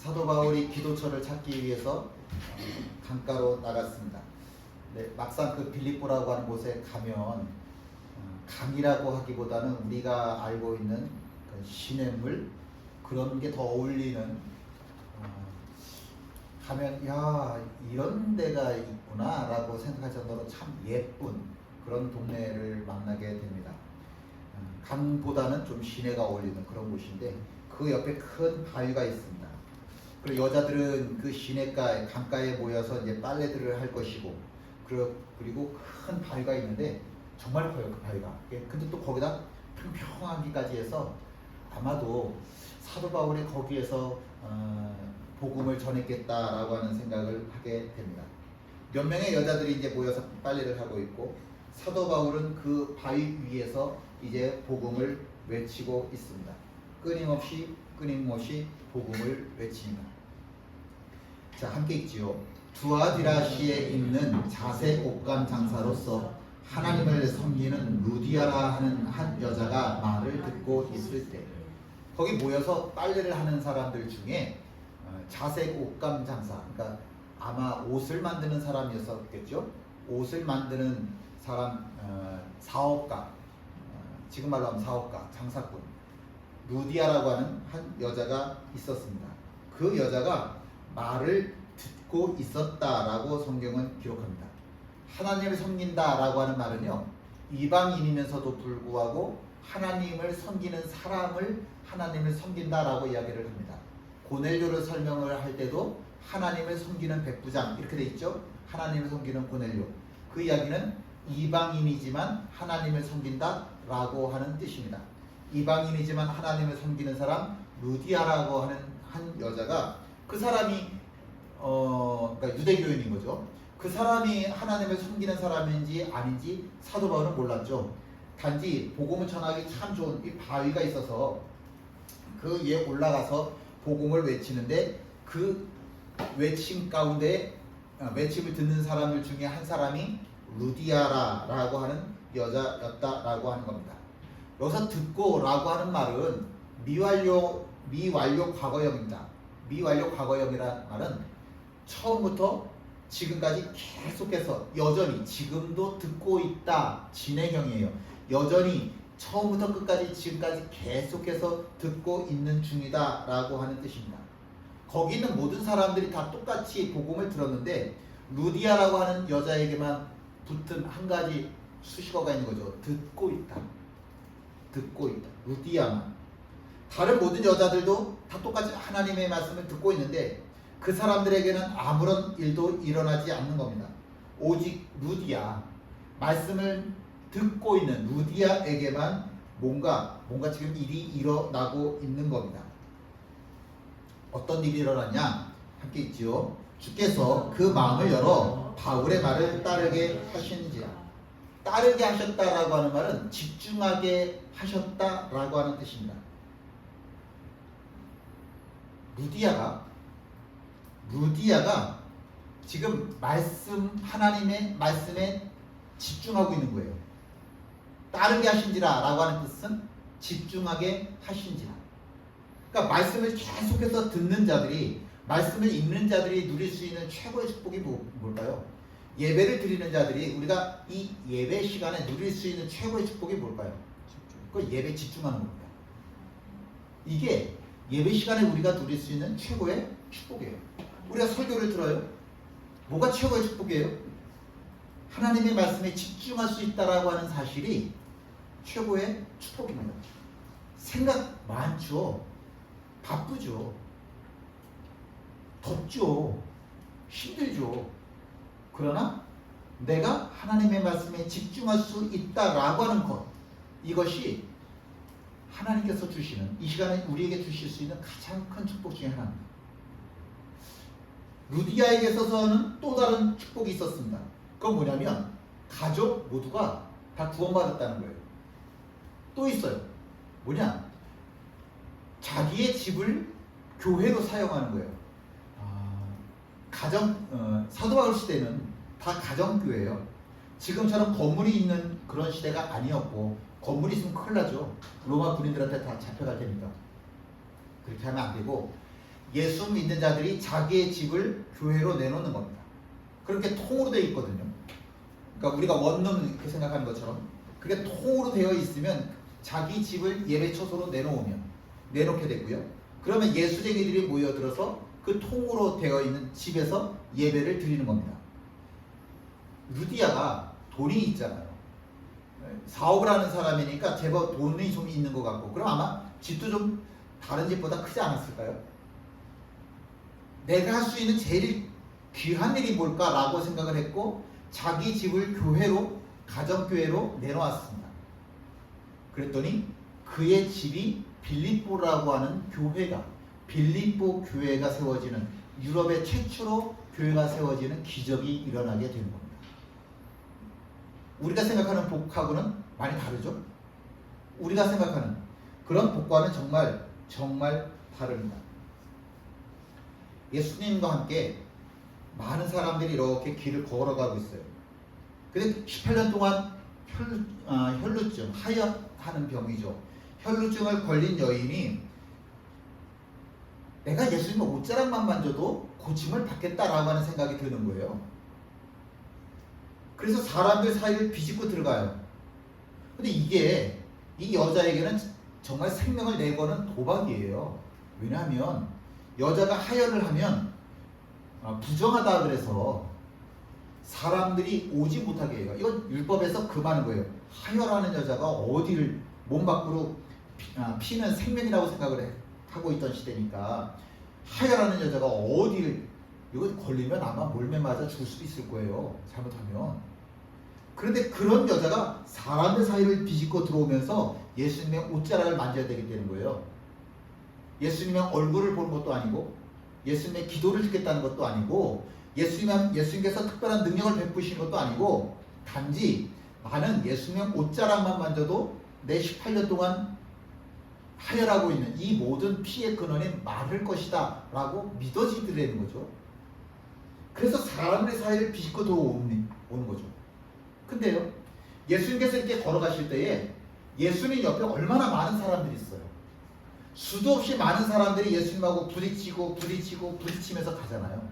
사도 바울이 기도처를 찾기 위해서 강가로 나갔습니다. 네, 막상 그 빌립보라고 하는 곳에 가면 강이라고 하기보다는 우리가 알고 있는 그 시냇물 그런 게 더 어울리는 가면 야 이런 데가 있구나 라고 생각할 정도로 참 예쁜 그런 동네를 만나게 됩니다. 강보다는 좀 시내가 어울리는 그런 곳인데 그 옆에 큰 바위가 있습니다. 그리고 여자들은 그 시내가에 강가에 모여서 이제 빨래들을 할 것이고 그리고 큰 바위가 있는데 정말 커요 그 바위가. 근데 또 거기다 평평하기까지 해서 아마도 사도 바울이 거기에서 복음을 전했겠다라고 하는 생각을 하게 됩니다. 몇 명의 여자들이 이제 모여서 빨래를 하고 있고 사도 바울은 그 바위 위에서 이제 복음을 외치고 있습니다. 끊임없이 복음을 외칩니다. 자, 함께 읽지요. 두아디라시에 있는 자색 옷감 장사로서 하나님을 섬기는 루디아라 하는 한 여자가 말을 듣고 있을 때 거기 모여서 빨래를 하는 사람들 중에 자색 옷감 장사, 그러니까 아마 옷을 만드는 사람이었겠죠. 옷을 만드는 사람, 사업가, 지금 말로 하면 사업가, 장사꾼 루디아라고 하는 한 여자가 있었습니다. 그 여자가 말을 듣고 있었다라고 성경은 기록합니다. 하나님을 섬긴다라고 하는 말은요, 이방인이면서도 불구하고 하나님을 섬기는 사람을 하나님을 섬긴다라고 이야기를 합니다. 고넬료를 설명을 할 때도 하나님을 섬기는 백부장 이렇게 돼 있죠. 하나님을 섬기는 고넬료. 그 이야기는 이방인이지만 하나님을 섬긴다라고 하는 뜻입니다. 이방인이지만 하나님을 섬기는 사람 루디아라고 하는 한 여자가 그 사람이 그러니까 유대교인인 거죠. 그 사람이 하나님을 섬기는 사람인지 아닌지 사도 바울은 몰랐죠. 단지 복음을 전하기 참 좋은 이 바위가 있어서 그 위에 올라가서 복음을 외치는데 그 외침 가운데 외침을 듣는 사람들 중에 한 사람이 루디아라라고 하는 여자였다라고 하는 겁니다. 여기서 듣고라고 하는 말은 미완료 과거형입니다. 미완료 과거형이라는 말은 처음부터 지금까지 계속해서 여전히 지금도 듣고 있다 진행형이에요. 여전히 처음부터 끝까지 지금까지 계속해서 듣고 있는 중이다 라고 하는 뜻입니다. 거기 있는 모든 사람들이 다 똑같이 복음을 들었는데 루디아라고 하는 여자에게만 붙은 한 가지 수식어가 있는 거죠. 듣고 있다. 루디아만. 다른 모든 여자들도 다 똑같이 하나님의 말씀을 듣고 있는데 그 사람들에게는 아무런 일도 일어나지 않는 겁니다. 오직 루디아, 말씀을 듣고 있는 루디아에게만 뭔가 지금 일이 일어나고 있는 겁니다. 어떤 일이 일어났냐? 함께 있지요. 주께서 그 마음을 열어 바울의 말을 따르게 하시는지라. 따르게 하셨다라고 하는 말은 집중하게 하셨다라고 하는 뜻입니다. 루디아가 지금 하나님의 말씀에 집중하고 있는 거예요. 따르게 하신지라 라고 하는 뜻은 집중하게 하신지라. 그러니까 말씀을 계속해서 듣는 자들이, 말씀을 읽는 자들이 누릴 수 있는 최고의 축복이 뭘까요? 예배를 드리는 자들이 우리가 이 예배 시간에 누릴 수 있는 최고의 축복이 뭘까요? 그 예배에 집중하는 겁니다. 이게 예배 시간에 우리가 누릴 수 있는 최고의 축복이에요. 우리가 설교를 들어요. 뭐가 최고의 축복이에요? 하나님의 말씀에 집중할 수 있다라고 하는 사실이 최고의 축복입니다. 생각 많죠. 바쁘죠. 덥죠. 힘들죠. 그러나 내가 하나님의 말씀에 집중할 수 있다라고 하는 것, 이것이 하나님께서 주시는, 이 시간에 우리에게 주실 수 있는 가장 큰 축복 중에 하나입니다. 루디아에게 있어서는 또 다른 축복이 있었습니다. 그건 뭐냐면 가족 모두가 다 구원받았다는 거예요. 또 있어요. 뭐냐? 자기의 집을 교회로 사용하는 거예요. 사도 바울 시대는 다 가정교회예요. 지금처럼 건물이 있는 그런 시대가 아니었고, 건물이 있으면 큰일 나죠. 로마 군인들한테 다 잡혀갈 테니까. 그렇게 하면 안 되고, 예수 믿는 자들이 자기의 집을 교회로 내놓는 겁니다. 그렇게 통으로 되어 있거든요. 그러니까 우리가 원룸 이렇게 생각하는 것처럼 그게 통으로 되어 있으면 자기 집을 예배 처소로 내놓게 되고요. 그러면 예수쟁이들이 모여들어서 그 통으로 되어 있는 집에서 예배를 드리는 겁니다. 루디아가 돈이 있잖아요. 사업을 하는 사람이니까 제법 돈이 좀 있는 것 같고, 그럼 아마 집도 좀 다른 집보다 크지 않았을까요? 내가 할 수 있는 제일 귀한 일이 뭘까라고 생각을 했고 자기 집을 교회로, 가정교회로 내놓았습니다. 그랬더니 그의 집이 빌립보라고 하는 교회가, 빌립보 교회가 세워지는, 유럽의 최초로 교회가 세워지는 기적이 일어나게 된 겁니다. 우리가 생각하는 복하고는 많이 다르죠? 우리가 생각하는 그런 복과는 정말 다릅니다. 예수님과 함께 많은 사람들이 이렇게 길을 걸어가고 있어요. 근데 18년 동안 혈루증, 하얗다는 병이죠. 혈루증을 걸린 여인이 내가 예수님의 옷자락만 만져도 고침을 받겠다라고 하는 생각이 드는 거예요. 그래서 사람들 사이를 비집고 들어가요. 근데 이게 이 여자에게는 정말 생명을 내거는 도박이에요. 왜냐하면 여자가 하혈을 하면 부정하다 그래서 사람들이 오지 못하게 해요. 이건 율법에서 금하는 거예요. 하혈하는 여자가 어디를 몸 밖으로 피는 생명이라고 생각을 하고 있던 시대니까 하혈하는 여자가 어디를, 이거 걸리면 아마 몰매 맞아 죽을 수도 있을 거예요. 잘못하면. 그런데 그런 여자가 사람들 사이를 비집고 들어오면서 예수님의 옷자락을 만져야 되게 되는 거예요. 예수님의 얼굴을 보는 것도 아니고 예수님의 기도를 듣겠다는 것도 아니고 예수님께서 특별한 능력을 베푸시는 것도 아니고 단지 나는 예수님의 옷자락만 만져도 내 18년 동안 하혈하고 있는 이 모든 피의 근원이 마를 것이다 라고 믿어지더라는 거죠. 그래서 사람들 사이를 비집고 들어오는 거죠. 근데요, 예수님께서 이렇게 걸어가실 때에 예수님 옆에 얼마나 많은 사람들이 있어요. 수도 없이 많은 사람들이 예수님하고 부딪히면서 가잖아요.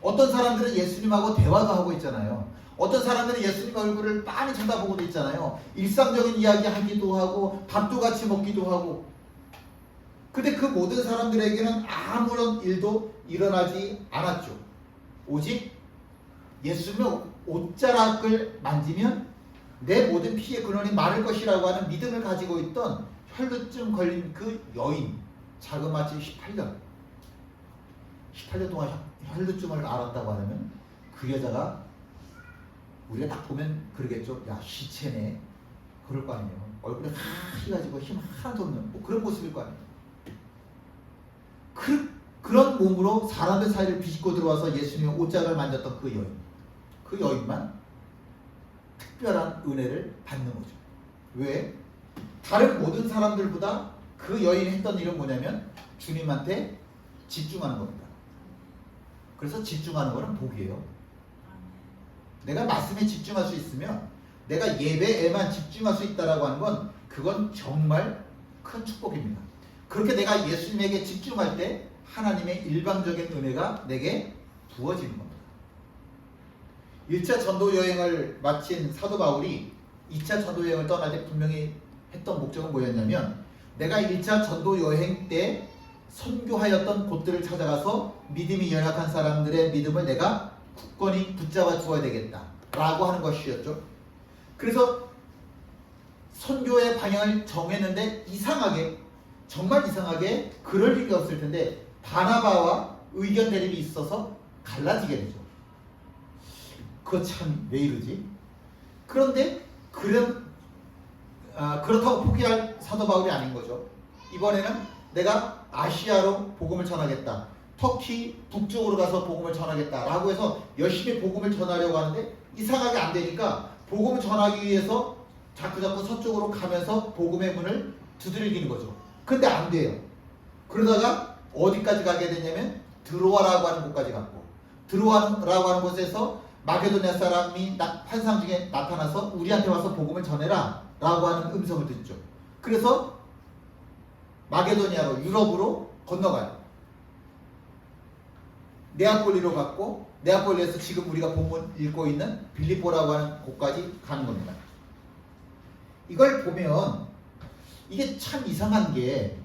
어떤 사람들은 예수님하고 대화도 하고 있잖아요. 어떤 사람들은 예수님 얼굴을 빤히 쳐다보고도 있잖아요. 일상적인 이야기 하기도 하고 밥도 같이 먹기도 하고. 근데 그 모든 사람들에게는 아무런 일도 일어나지 않았죠. 오직 예수님의 옷자락을 만지면 내 모든 피의 근원이 마를 것이라고 하는 믿음을 가지고 있던 혈루증 걸린 그 여인, 자그마치 18년 동안 혈루증을 앓았다고 하면 그 여자가 우리가 딱 보면 그러겠죠. 야, 시체네. 그럴 거 아니에요. 얼굴에 하얘가지고 힘 하나도 없는 뭐 그런 모습일 거 아니에요. 그런 몸으로 사람들 사이를 비집고 들어와서 예수님의 옷자락을 만졌던 그 여인만 특별한 은혜를 받는 거죠. 왜? 다른 모든 사람들보다 그 여인이 했던 일은 뭐냐면 주님한테 집중하는 겁니다. 그래서 집중하는 거는 복이에요. 내가 말씀에 집중할 수 있으면, 내가 예배에만 집중할 수 있다라고 하는 건 그건 정말 큰 축복입니다. 그렇게 내가 예수님에게 집중할 때 하나님의 일방적인 은혜가 내게 부어지는 겁니다. 1차 전도 여행을 마친 사도 바울이 2차 전도 여행을 떠날 때 분명히 했던 목적은 뭐였냐면, 내가 1차 전도 여행 때 선교하였던 곳들을 찾아가서 믿음이 연약한 사람들의 믿음을 내가 굳건히 붙잡아 주어야 되겠다 라고 하는 것이었죠. 그래서 선교의 방향을 정했는데 정말 이상하게 그럴 일이 없을 텐데 바나바와 의견 대립이 있어서 갈라지게 되죠. 그거 참 왜 이러지? 그런데 그렇다고 포기할 사도 바울이 아닌 거죠. 이번에는 내가 아시아로 복음을 전하겠다, 터키 북쪽으로 가서 복음을 전하겠다 라고 해서 열심히 복음을 전하려고 하는데 이상하게 안 되니까 복음을 전하기 위해서 자꾸 서쪽으로 가면서 복음의 문을 두드리는 거죠. 근데 안 돼요. 그러다가 어디까지 가게 되냐면 드로아라고 하는 곳까지 갔고, 드로아라고 하는 곳에서 마게도냐 사람이 환상 중에 나타나서 우리한테 와서 복음을 전해라 라고 하는 음성을 듣죠. 그래서 마게도냐로, 유럽으로 건너가요. 네아폴리로 갔고 네아폴리에서 지금 우리가 본문 읽고 있는 빌립보라고 하는 곳까지 가는 겁니다. 이걸 보면 이게 참 이상한 게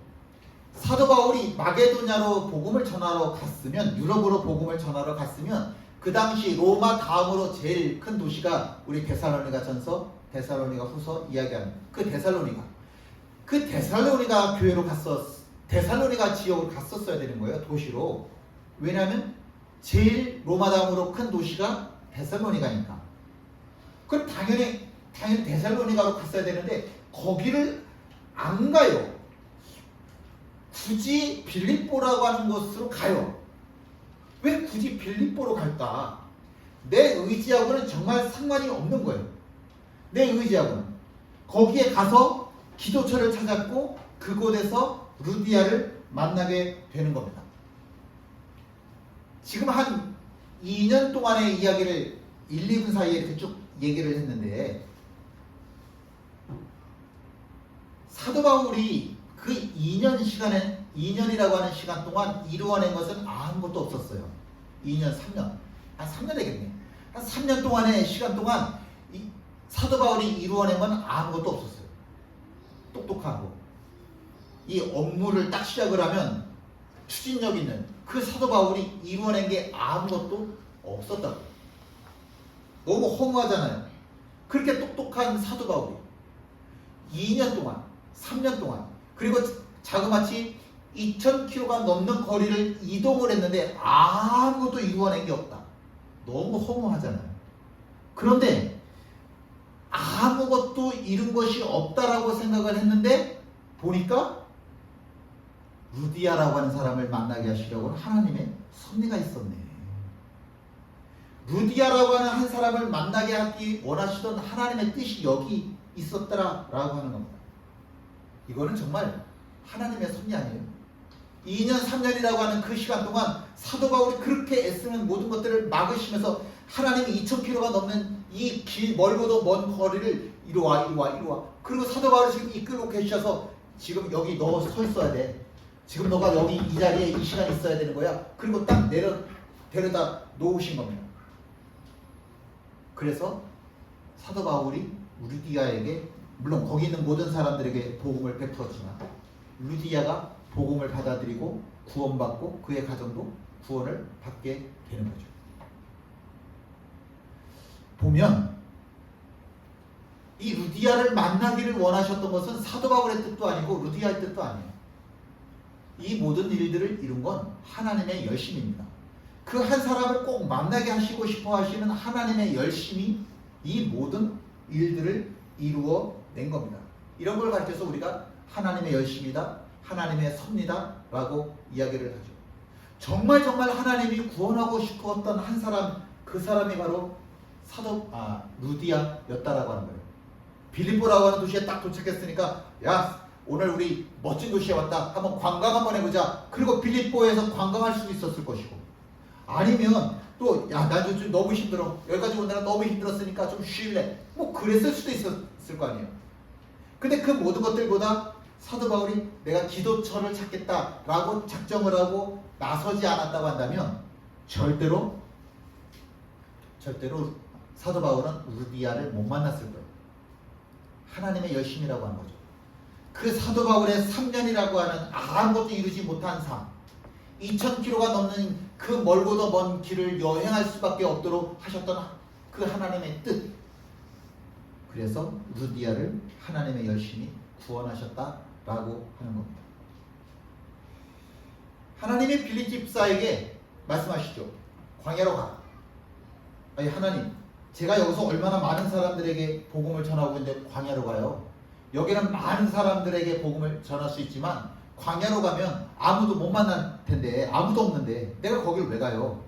사도 바울이 마게도냐로 복음을 전하러 갔으면 유럽으로 복음을 전하러 갔으면 그 당시 로마 다음으로 제일 큰 도시가 우리 데살로니가 전서 데살로니가 후서 이야기하는 그 데살로니가 교회로 데살로니가 지역으로 갔었어야 되는 거예요. 도시로. 왜냐하면 제일 로마 다음으로 큰 도시가 데살로니가니까. 그럼 당연히 데살로니가로 갔어야 되는데 거기를 안 가요. 굳이 빌립보라고 하는 곳으로 가요. 왜 굳이 빌립보로 갈까? 내 의지하고는 정말 상관이 없는 거예요. 내 의지하고는. 거기에 가서 기도처를 찾았고 그곳에서 루디아를 만나게 되는 겁니다. 지금 한 2년 동안의 이야기를 1, 2분 사이에 이렇게 쭉 얘기를 했는데 사도 바울이 그 2년이라고 하는 시간 동안 이루어낸 것은 아무것도 없었어요. 2년, 3년. 한 3년 되겠네. 한 3년 동안의 시간 동안 사도 바울이 이루어낸 건 아무것도 없었어요. 똑똑하고. 이 업무를 딱 시작을 하면 추진력 있는 그 사도 바울이 이루어낸 게 아무것도 없었다고. 너무 허무하잖아요. 그렇게 똑똑한 사도 바울이 2년 동안, 3년 동안, 그리고 자그마치 2000km가 넘는 거리를 이동을 했는데 아무것도 이루어낸 게 없다. 너무 허무하잖아요. 그런데 아무것도 이룬 것이 없다라고 생각을 했는데 보니까 루디아라고 하는 사람을 만나게 하시려고 하나님의 섭리가 있었네. 루디아라고 하는 한 사람을 만나게 하기 원하시던 하나님의 뜻이 여기 있었더라라고 하는 겁니다. 이거는 정말 하나님의 섭리 아니에요. 2년, 3년이라고 하는 그 시간 동안 사도 바울이 그렇게 애쓰는 모든 것들을 막으시면서 하나님이 2000km가 넘는 이 멀고도 먼 거리를 이리 와. 그리고 사도 바울을 지금 이끌고 계셔서 지금 여기 너 서 있어야 돼. 지금 너가 여기 이 자리에 이 시간 있어야 되는 거야. 그리고 딱 데려다 놓으신 겁니다. 그래서 사도 바울이 루디아에게 물론 거기 있는 모든 사람들에게 복음을 베풀었지만 루디아가 복음을 받아들이고 구원받고 그의 가정도 구원을 받게 되는 거죠. 보면 이 루디아를 만나기를 원하셨던 것은 사도 바울의 뜻도 아니고 루디아의 뜻도 아니에요. 이 모든 일들을 이룬 건 하나님의 열심입니다. 그 한 사람을 꼭 만나게 하시고 싶어 하시는 하나님의 열심이 이 모든 일들을 이루어 낸 겁니다. 이런 걸 가르쳐서 우리가 하나님의 열심이다, 하나님의 섭리다 라고 이야기를 하죠. 정말 하나님이 구원하고 싶었던 한 사람, 그 사람이 바로 루디아였다라고 하는 거예요. 빌립보라고 하는 도시에 딱 도착했으니까 야 오늘 우리 멋진 도시에 왔다. 한번 관광 한번 해보자. 그리고 빌립보에서 관광할 수도 있었을 것이고 아니면 또 야 나 요즘 너무 힘들어. 여기까지 오느라 너무 힘들었으니까 좀 쉴래. 뭐 그랬을 수도 있었을 거 아니에요. 근데 그 모든 것들보다 사도 바울이 내가 기도처를 찾겠다라고 작정을 하고 나서지 않았다고 한다면 절대로 사도 바울은 루디아를 못 만났을 거예요. 하나님의 열심이라고 하는 거죠. 그 사도 바울의 3년이라고 하는 아무것도 이루지 못한 삶, 2000km가 넘는 그 멀고도 먼 길을 여행할 수밖에 없도록 하셨던 그 하나님의 뜻. 그래서 루디아를 하나님의 열심히 구원하셨다라고 하는 겁니다. 하나님이 빌립 집사에게 말씀하시죠. 광야로 가. 아니 하나님, 제가 여기서 얼마나 많은 사람들에게 복음을 전하고 있는데 광야로 가요. 여기는 많은 사람들에게 복음을 전할 수 있지만 광야로 가면 아무도 못 만날 텐데 아무도 없는데 내가 거기를 왜 가요?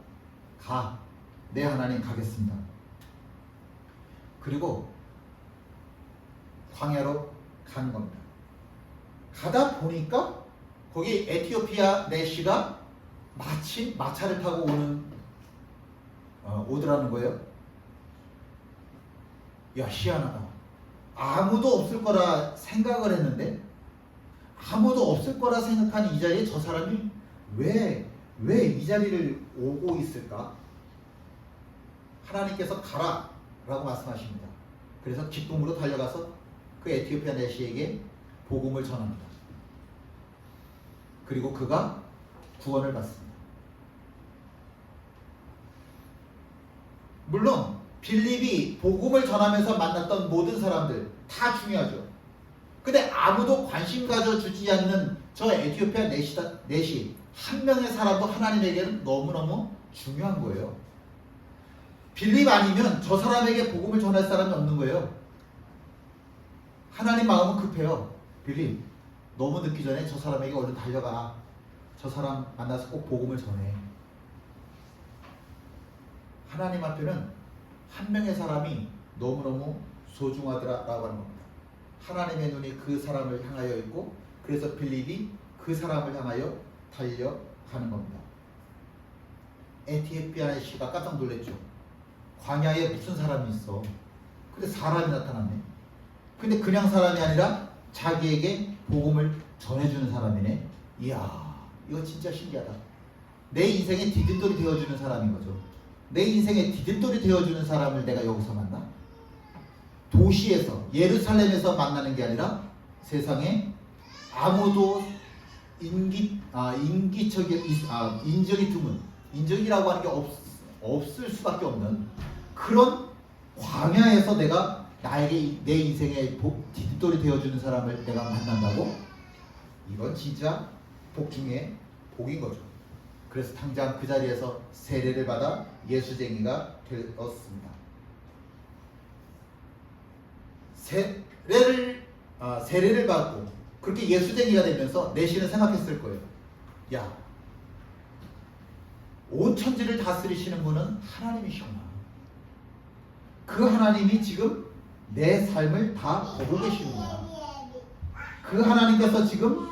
가. 네 하나님 가겠습니다. 그리고 광야로 가는 겁니다. 가다 보니까 거기 에티오피아 내시가 마침 마차를 타고 오더라는 거예요. 야 희한하다. 아무도 없을 거라 생각을 했는데 아무도 없을 거라 생각한 이 자리에 저 사람이 왜 왜 이 자리를 오고 있을까? 하나님께서 가라 라고 말씀하십니다. 그래서 기쁨으로 달려가서 그 에티오피아 내시에게 복음을 전합니다. 그리고 그가 구원을 받습니다. 물론 빌립이 복음을 전하면서 만났던 모든 사람들 다 중요하죠. 근데 아무도 관심 가져주지 않는 저 에티오피아 내시 한 명의 사람도 하나님에게는 너무너무 중요한 거예요. 빌립 아니면 저 사람에게 복음을 전할 사람이 없는 거예요. 하나님 마음은 급해요. 빌립, 너무 늦기 전에 저 사람에게 얼른 달려가. 저 사람 만나서 꼭 복음을 전해. 하나님 앞에는 한 명의 사람이 너무너무 소중하더라라고 하는 겁니다. 하나님의 눈이 그 사람을 향하여 있고, 그래서 빌립이 그 사람을 향하여 달려가는 겁니다. 에티오피아의 시가 깜짝 놀랐죠. 광야에 무슨 사람이 있어? 근데 사람이 나타났네. 근데 그냥 사람이 아니라 자기에게 복음을 전해주는 사람이네. 이야, 이거 진짜 신기하다. 내 인생의 디딤돌이 되어주는 사람인 거죠. 내 인생의 디딤돌이 되어주는 사람을 내가 여기서 만나? 도시에서, 예루살렘에서 만나는 게 아니라 세상에 아무도 인적이 드문, 인적이라고 하는 게 없을 수밖에 없는 그런 광야에서 내가 나에게 내 인생의 디딤돌이 되어주는 사람을 내가 만난다고? 이건 진짜 복 중에 복인 거죠. 그래서 당장 그 자리에서 세례를 받아 예수쟁이가 되었습니다. 세례를 받고 그렇게 예수쟁이가 되면서 내시는 생각했을 거예요. 야, 온 천지를 다스리시는 분은 하나님이시구나. 그 하나님이 지금 내 삶을 다 보고 계시는구나. 그 하나님께서 지금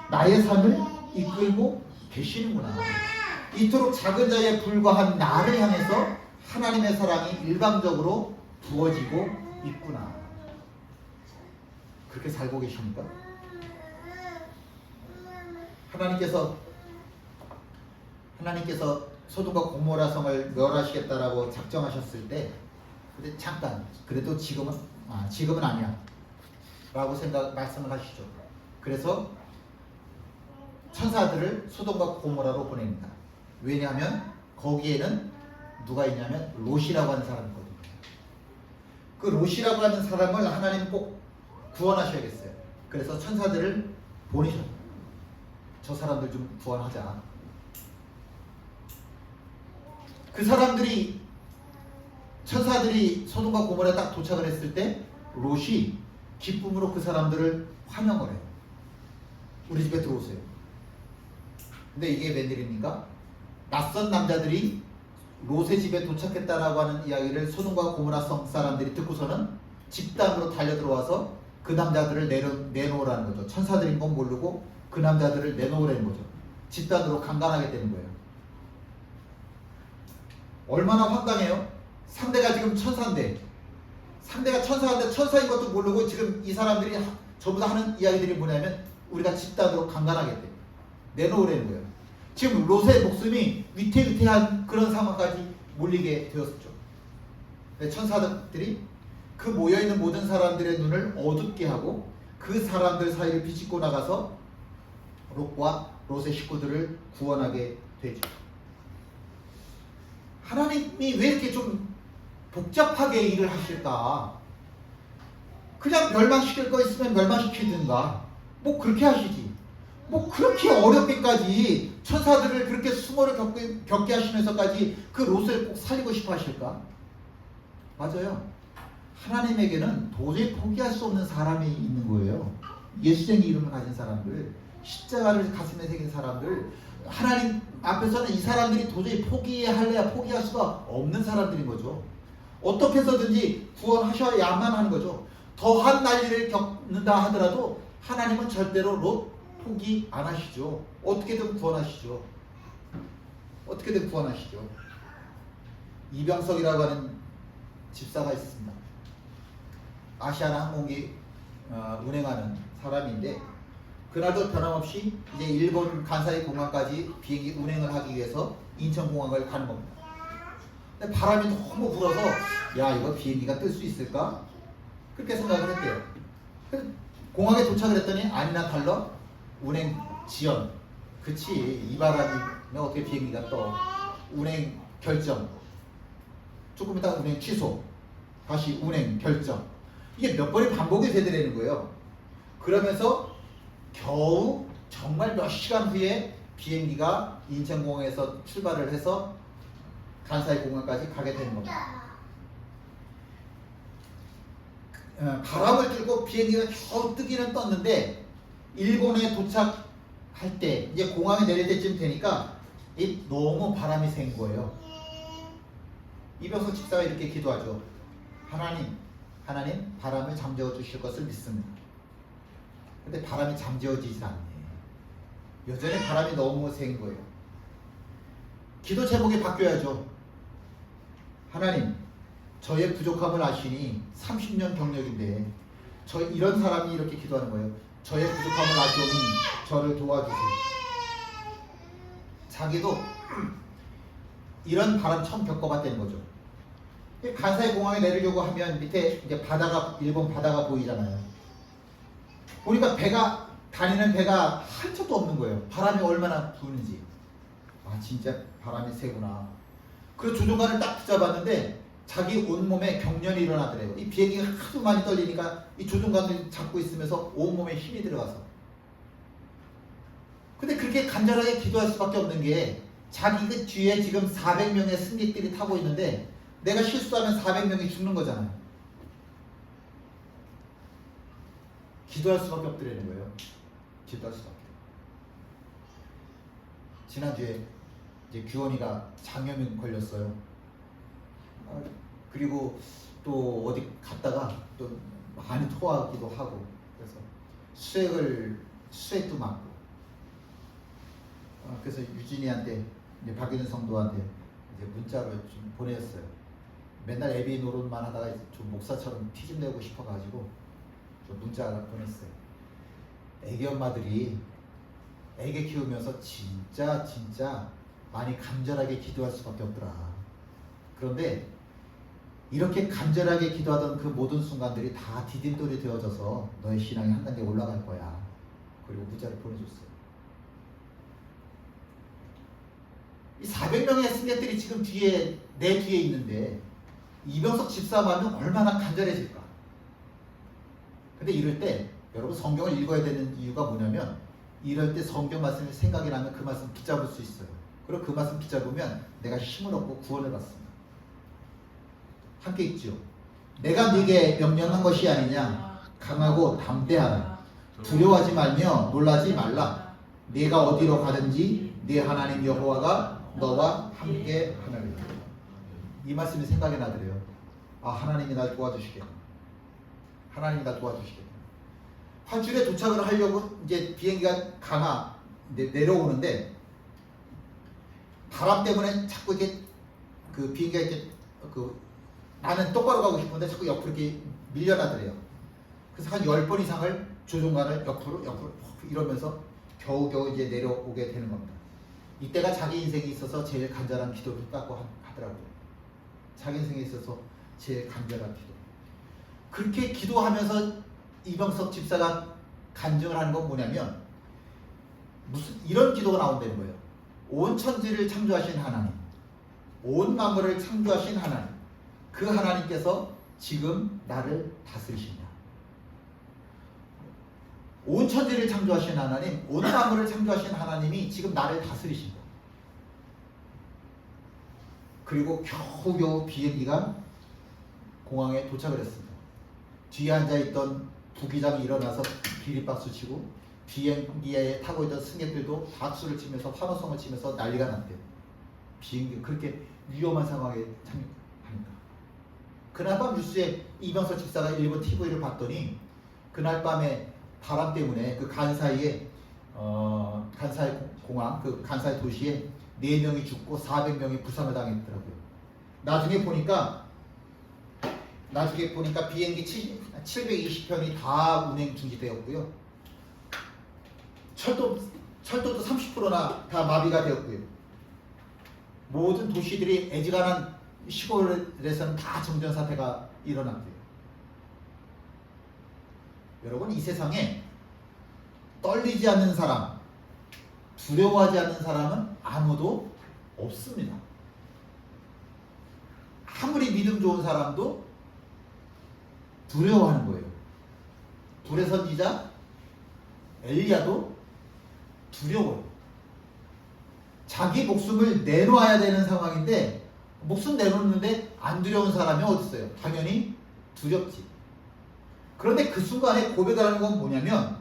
나의 삶을 이끌고 계시는구나. 이토록 작은 자에 불과한 나를 향해서 하나님의 사랑이 일방적으로 부어지고 있구나. 그렇게 살고 계십니까? 하나님께서 소돔과 고모라 성을 멸하시겠다라고 작정하셨을 때, 근데 잠깐, 그래도 지금은 아니야 라고 말씀을 하시죠. 그래서 천사들을 소돔과 고모라로 보냅니다. 왜냐하면 거기에는 누가 있냐면 롯이라고 하는 사람이 있거든요. 그 롯이라고 하는 사람을 하나님 꼭 구원하셔야겠어요. 그래서 천사들을 보내셨어요. 저 사람들 좀 구원하자. 그 천사들이 소돔과 고모라에 딱 도착을 했을 때 롯이 기쁨으로 그 사람들을 환영을 해요. 우리 집에 들어오세요. 근데 이게 웬일입니까? 낯선 남자들이 롯의 집에 도착했다라고 하는 이야기를 소돔과 고모라 성 사람들이 듣고서는 집단으로 달려들어와서 그 남자들을 내놓으라는 거죠. 천사들인 건 모르고 그 남자들을 내놓으라는 거죠. 집단으로 강간하게 되는 거예요. 얼마나 황당해요? 상대가 지금 천사인데, 천사인 것도 모르고 지금 이 사람들이 전부 다 하는 이야기들이 뭐냐면 우리가 집단으로 강간하겠대. 내놓으라는 거예요. 지금 롯의 목숨이 위태위태한 그런 상황까지 몰리게 되었죠. 천사들이 그 모여있는 모든 사람들의 눈을 어둡게 하고 그 사람들 사이를 비집고 나가서 롯과 롯의 식구들을 구원하게 되죠. 하나님이 왜 이렇게 좀 복잡하게 일을 하실까? 그냥 멸망시킬 거 있으면 멸망시키든가 뭐 그렇게 하시지. 뭐 그렇게 어렵게까지 천사들을 그렇게 수모를 겪게 하시면서까지 그 롯을 꼭 살리고 싶어 하실까? 맞아요. 하나님에게는 도저히 포기할 수 없는 사람이 있는 거예요. 예수쟁이 이름을 가진 사람들, 십자가를 가슴에 새긴 사람들, 하나님 앞에서는 이 사람들이 도저히 포기할래야 포기할 수가 없는 사람들인 거죠. 어떻게 해서든지 구원하셔야만 하는 거죠. 더한 난리를 겪는다 하더라도 하나님은 절대로 롯 포기 안 하시죠. 어떻게든 구원하시죠. 이병석이라고 하는 집사가 있습니다. 아시아나 항공기 운행하는 사람인데 그날도 변함없이 이제 일본 간사이 공항까지 비행기 운행을 하기 위해서 인천공항을 가는 겁니다. 근데 바람이 너무 불어서 야 이거 비행기가 뜰 수 있을까? 그렇게 생각을 했대요. 그래서 공항에 도착을 했더니 아니나 달러 운행 지연. 그치 이 바람이면 어떻게 비행기가 떠. 운행 결정. 조금 이따 운행 취소. 다시 운행 결정. 이게 몇 번이 반복이 되더라는 거예요. 그러면서 겨우 정말 몇 시간 후에 비행기가 인천공항에서 출발을 해서 간사이 공항까지 가게 되는 겁니다. 바람을 뚫고 비행기가 겨우 뜨기는 떴는데 일본에 도착할 때 이제 공항에 내릴 때쯤 되니까 너무 바람이 센 거예요. 이병석 집사가 이렇게 기도하죠. 하나님 바람을 잠재워 주실 것을 믿습니다. 근데 바람이 잠재워지지 않네. 여전히 바람이 너무 센 거예요. 기도 제목이 바뀌어야죠. 하나님 저의 부족함을 아시니 30년 경력인데 저 이런 사람이 이렇게 기도하는 거예요. 저의 부족함을 아시오니 저를 도와주세요. 자기도 이런 바람 처음 겪어봤다는 거죠. 간사이 공항에 내리려고 하면 밑에 이제 바다가 일본 바다가 보이잖아요. 보니까 배가 다니는 배가 한 척도 없는 거예요. 바람이 얼마나 부는지. 아 진짜 바람이 세구나. 그래서 조종관을 딱 붙잡았는데 자기 온몸에 경련이 일어나더래요. 이 비행기가 하도 많이 떨리니까 이 조종관을 잡고 있으면서 온몸에 힘이 들어가서. 근데 그렇게 간절하게 기도할 수밖에 없는 게 자기 그 뒤에 지금 400명의 승객들이 타고 있는데 내가 실수하면 400명이 죽는 거잖아요. 기도할 수밖에 없더라는 거예요. 기도할 수밖에. 지난주에 이제 규원이가 장염이 걸렸어요. 그리고 또 어디 갔다가 또 많이 토하기도 하고 그래서 수액도 맞고 그래서 유진이한테 이제 박윤희 성도한테 이제 문자로 좀 보냈어요. 맨날 애비 노릇만 하다가 좀 목사처럼 티 좀 내고 싶어가지고 좀 문자를 보냈어요. 애기 엄마들이 애기 키우면서 진짜 많이 간절하게 기도할 수밖에 없더라. 그런데 이렇게 간절하게 기도하던 그 모든 순간들이 다 디딤돌이 되어져서 너의 신앙이 한 단계 올라갈 거야. 그리고 문자를 보내줬어요. 이 400명의 승객들이 지금 내 뒤에 있는데 이병석 집사만 하면 얼마나 간절해질까. 근데 이럴 때 여러분 성경을 읽어야 되는 이유가 뭐냐면 이럴 때 성경 말씀이 생각이 나면 그 말씀 붙잡을 수 있어요. 그리고 그 말씀 붙잡으면 내가 힘을 얻고 구원을 받습니다. 함께 읽죠. 내가 네게 명령한 것이 아니냐. 강하고 담대하라. 두려워하지 말며 놀라지 말라. 네가 어디로 가든지 네 하나님 여호와가 너와 함께 하느니라. 이 말씀이 생각이 나더래요. 아 하나님이 날 도와주시겠네. 하나님이 날 도와주시겠네. 환출에 도착을 하려고 이제 비행기가 내려오는데 바람 때문에 자꾸 이게 그 비행기가 이렇게 나는 똑바로 가고 싶은데 자꾸 옆으로 이렇게 밀려나더래요. 그래서 한 10번 이상을 조종관을 옆으로 이러면서 겨우겨우 이제 내려오게 되는 겁니다. 이때가 자기 인생에 있어서 제일 간절한 기도를 했다고 하더라고요. 자기 인생에 있어서 제일 간절한 기도. 그렇게 기도하면서 이병석 집사가 간증을 하는 건 뭐냐면 무슨 이런 기도가 나온다는 거예요. 온 천지를 창조하신 하나님, 온 만물을 창조하신 하나님, 그 하나님께서 지금 나를 다스리시냐. 온 천지를 창조하신 하나님, 온 만물을 창조하신 하나님이 지금 나를 다스리신다. 그리고 겨우겨우 비행기가 공항에 도착을 했습니다. 뒤에 앉아있던 부기장이 일어나서 기립박수 치고 비행기에 타고 있던 승객들도 박수를 치면서 환호성을 치면서 난리가 났대요. 비행기 그렇게 위험한 상황에 참여하니까. 그날 밤 뉴스에 이병석 집사가 일본 TV를 봤더니 그날 밤에 바람 때문에 그 간사이에 간사이 공항 그 간사이 도시에 4명이 죽고 400명이 부상을 당했더라고요. 나중에 보니까 비행기 720편이 다 운행 중지되었고요. 철도도 30%나 다 마비가 되었고요. 모든 도시들이 애지간한 시골에서는 다 정전 사태가 일어났고요. 여러분, 이 세상에 떨리지 않는 사람, 두려워하지 않는 사람은 아무도 없습니다. 아무리 믿음 좋은 사람도 두려워하는 거예요. 불의 선지자 엘리야도 두려워요. 자기 목숨을 내놓아야 되는 상황인데 목숨 내놓는데 안 두려운 사람이 어디 있어요? 당연히 두렵지. 그런데 그 순간에 고백하는 건 뭐냐면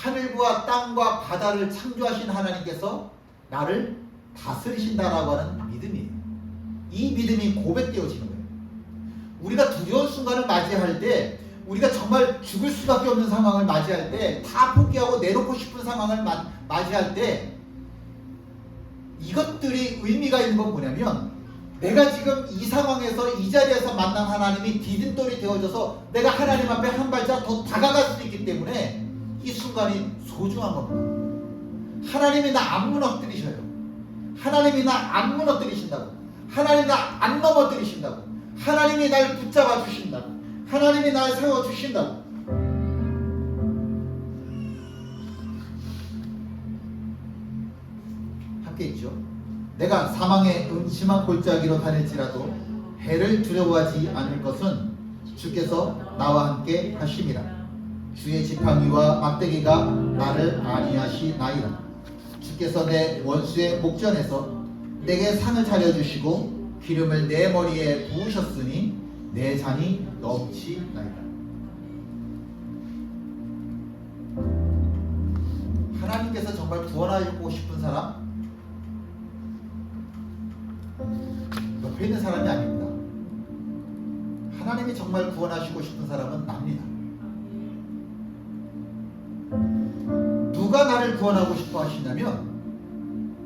하늘과 땅과 바다를 창조하신 하나님께서 나를 다스리신다라고 하는 믿음이에요. 이 믿음이 고백되어지는 거예요. 우리가 두려운 순간을 맞이할 때, 우리가 정말 죽을 수밖에 없는 상황을 맞이할 때, 다 포기하고 내놓고 싶은 상황을 맞이할 때, 이것들이 의미가 있는 건 뭐냐면 내가 지금 이 상황에서 이 자리에서 만난 하나님이 디딤돌이 되어져서 내가 하나님 앞에 한 발짝 더 다가갈 수 있기 때문에 이 순간이 소중한 겁니다. 하나님이 나 안 무너뜨리셔요. 하나님이 나 안 무너뜨리신다고. 하나님이 나 안 넘어뜨리신다고. 하나님이 날 붙잡아 주신다고. 하나님이 날 세워주신다고. 함께 있죠. 내가 사망의 음침한 골짜기로 다닐지라도 해를 두려워하지 않을 것은 주께서 나와 함께 하심이라. 주의 지팡이와 막대기가 나를 안위하시나이다. 주께서 내 원수의 목전에서 내게 상을 차려주시고 기름을 내 머리에 부으셨으니 내 잔이 넘치나이다. 하나님께서 정말 구원하고 싶은 사람? 옆에 있는 사람이 아닙니다. 하나님이 정말 구원하시고 싶은 사람은 납니다. 누가 나를 구원하고 싶어 하시냐면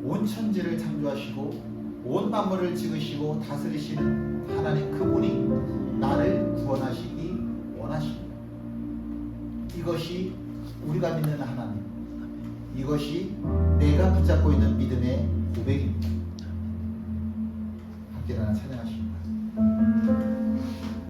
온 천지를 창조하시고 온 만물을 지으시고 다스리시는 하나님, 그분이 나를 구원하시기 원하십니다. 이것이 우리가 믿는 하나님, 이것이 내가 붙잡고 있는 믿음의 고백입니다. 함께 나는 찬양하십니다.